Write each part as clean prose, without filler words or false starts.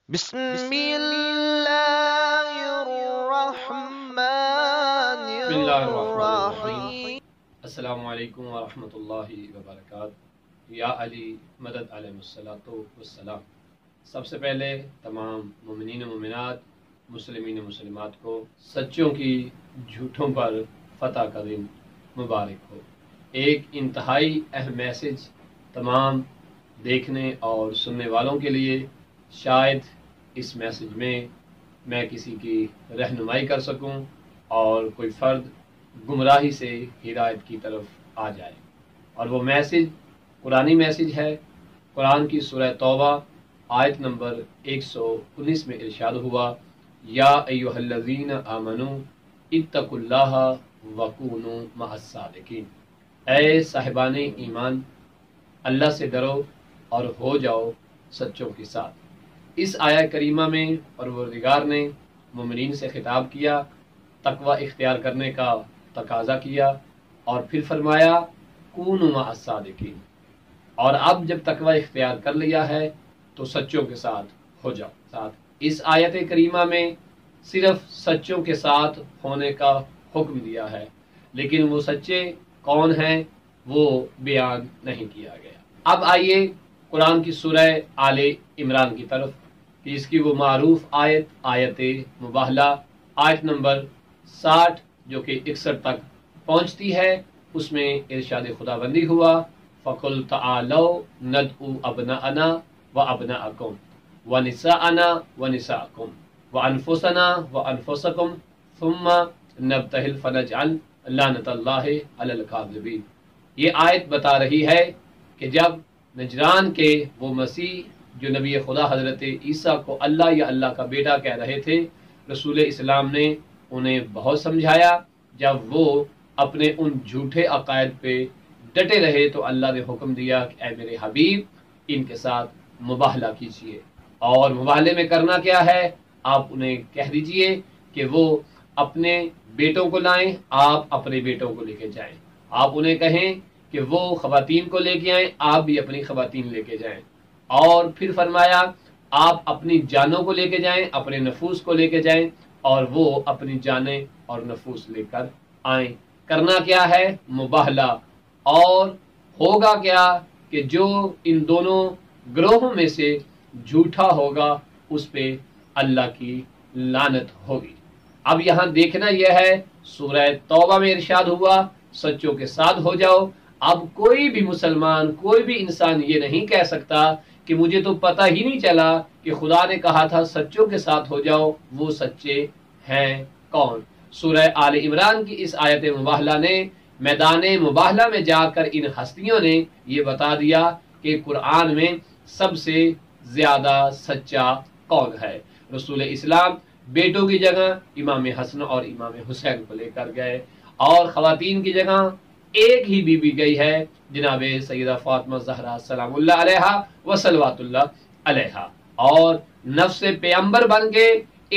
بسم اللہ الرحمن الرحیم۔ السلام علیکم ورحمۃ اللہ وبرکاتہ۔ یا علی مدد علیہ الصلاۃ والسلام۔ سب سے پہلے تمام مومنین و مومنات، مسلمین و مسلمات کو سچوں کی جھوٹوں پر فتح کا دن مبارک ہو۔ ایک انتہائی اہم میسج تمام دیکھنے اور سننے والوں کے لیے، شاید اس میسج میں کسی کی رہنمائی کر سکوں اور کوئی فرد گمراہی سے ہدایت کی طرف آ جائے، اور وہ میسج قرآنی میسج ہے۔ قرآن کی سورہ توبہ آیت نمبر 119 میں ارشاد ہوا، یا ایھا الذین آمنوا اتقوا اللہ وکونوا مع الصادقین۔ اے صاحبان ایمان، اللہ سے ڈرو اور ہو جاؤ سچوں کے ساتھ۔ اس آیہ کریمہ میں پروردگار نے مومنین سے خطاب کیا، تقوی اختیار کرنے کا تقاضا کیا، اور پھر فرمایا کونوا مع الصادقین۔ اور اب جب تقوی اختیار کر لیا ہے تو سچوں کے ساتھ ہو جاؤ۔ اس آیت کریمہ میں صرف سچوں کے ساتھ ہونے کا حکم دیا ہے، لیکن وہ سچے کون ہیں وہ بیان نہیں کیا گیا۔ اب آئیے قرآن کی سورہ آل عمران کی طرف، کہ اس کی وہ معروف آیت مباہلہ آیت نمبر 60 جو کہ 61 تک پہنچتی ہے۔ اس میں ارشاد خداوندی ہوا، فَقُلْ تَعَالَوْا نَدْعُ أَبْنَاءَنَا وَأَبْنَاءَكُمْ وَنِسَاءَنَا وَنِسَاءَكُمْ وَأَنفُسَنَا وَأَنفُسَكُمْ ثُمَّ نَبْتَهِلْ فَنَجْعَلْ لَعْنَتَ اللَّهِ عَلَى الْكَاذِبِينَ۔ یہ آیت بتا رہی ہے کہ جب نجران کے وہ مسیح جو نبی خدا حضرت عیسیٰ کو اللہ یا اللہ کا بیٹا کہہ رہے تھے، رسول اسلام نے انہیں بہت سمجھایا۔ جب وہ اپنے ان جھوٹے عقائد پہ ڈٹے رہے تو اللہ نے حکم دیا کہ اے میرے حبیب، ان کے ساتھ مباہلہ کیجیے۔ اور مباہلے میں کرنا کیا ہے؟ آپ انہیں کہہ دیجئے کہ وہ اپنے بیٹوں کو لائیں، آپ اپنے بیٹوں کو لے کے جائیں۔ آپ انہیں کہیں کہ وہ خواتین کو لے کے آئیں، آپ بھی اپنی خواتین لے کے جائیں۔ اور پھر فرمایا آپ اپنی جانوں کو لے کے جائیں، اپنے نفوس کو لے کے جائیں، اور وہ اپنی جانیں اور نفوس لے کر آئیں۔ کرنا کیا ہے؟ مباہلہ۔ اور ہوگا کیا کہ جو ان دونوں گروہوں میں سے جھوٹا ہوگا اس پہ اللہ کی لعنت ہوگی۔ اب یہاں دیکھنا یہ ہے، سورہ توبہ میں ارشاد ہوا سچوں کے ساتھ ہو جاؤ۔ اب کوئی بھی مسلمان، کوئی بھی انسان یہ نہیں کہہ سکتا کہ مجھے تو پتہ ہی نہیں چلا کہ خدا نے کہا تھا سچوں کے ساتھ ہو جاؤ۔ وہ سچے ہیں کون؟ سورہ آل عمران کی اس آیت مباہلہ نے میدان مباہلہ میں جا کر ان ہستیوں نے یہ بتا دیا کہ قرآن میں سب سے زیادہ سچا کون ہے۔ رسول اسلام بیٹوں کی جگہ امام حسن اور امام حسین کو لے کر گئے، اور خواتین کی جگہ ایک ہی بی بی گئی ہے، جناب سیدہ فاطمہ زہرا سلام اللہ علیہا و صلوات اللہ علیہا، اور نفس پیغمبر بن کے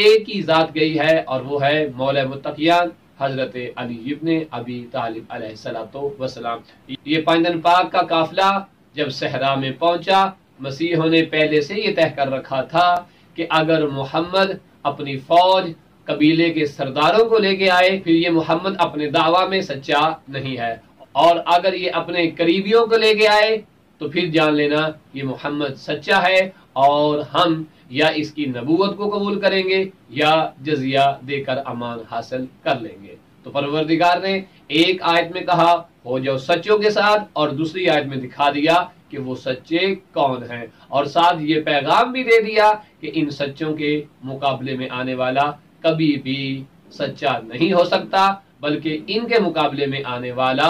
ایک ہی ذات گئی ہے، اور وہ ہے مولا متقیان حضرت علی ابن ابی طالب علیہ السلام۔ یہ پائندن پاک کا قافلہ جب صحرا میں پہنچا، مسیحوں نے پہلے سے یہ طے کر رکھا تھا کہ اگر محمد اپنی فوج قبیلے کے سرداروں کو لے کے آئے پھر یہ محمد اپنے دعویٰ میں سچا نہیں ہے، اور اگر یہ اپنے قریبیوں کو لے کے آئے تو پھر جان لینا یہ محمد سچا ہے، اور ہم یا اس کی نبوت کو قبول کریں گے یا جزیہ دے کر امان حاصل کر لیں گے۔ تو پروردگار نے ایک آیت میں کہا ہو جاؤ سچوں کے ساتھ، اور دوسری آیت میں دکھا دیا کہ وہ سچے کون ہیں، اور ساتھ یہ پیغام بھی دے دیا کہ ان سچوں کے مقابلے میں آنے والا کبھی بھی سچا نہیں ہو سکتا، بلکہ ان کے مقابلے میں آنے والا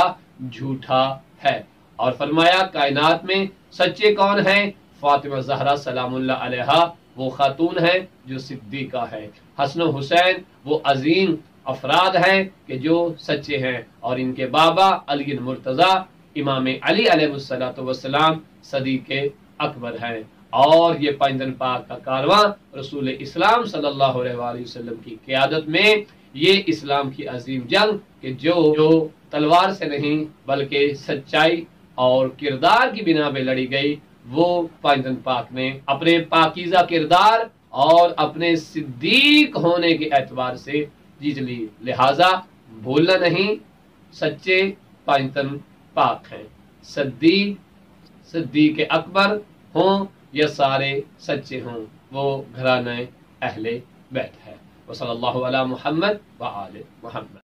جھوٹا ہے۔ اور فرمایا کائنات میں سچے کون ہیں؟ فاطمہ زہرا سلام اللہ علیہا وہ خاتون ہے جو صدیقہ ہے، حسن و حسین وہ عظیم افراد ہیں کہ جو سچے ہیں، اور ان کے بابا علی مرتضی امام علی علیہ السلام صدیق اکبر ہیں۔ اور یہ پائندن پاک کا کارواں رسول اسلام صلی اللہ علیہ وآلہ وسلم کی قیادت میں، یہ اسلام کی عظیم جنگ کہ جو تلوار سے نہیں بلکہ سچائی اور کردار کی بنا پہ لڑی گئی، وہ پائندن پاک نے اپنے پاکیزہ کردار اور اپنے صدیق ہونے کے اعتبار سے جیت لی. لہذا بھولنا نہیں، سچے پانچتن پاک ہیں. صدیق اکبر ہوں یا سارے سچے ہوں، وہ گھرانہ اہل بیت ہے. وصلی اللہ علی محمد وآل محمد.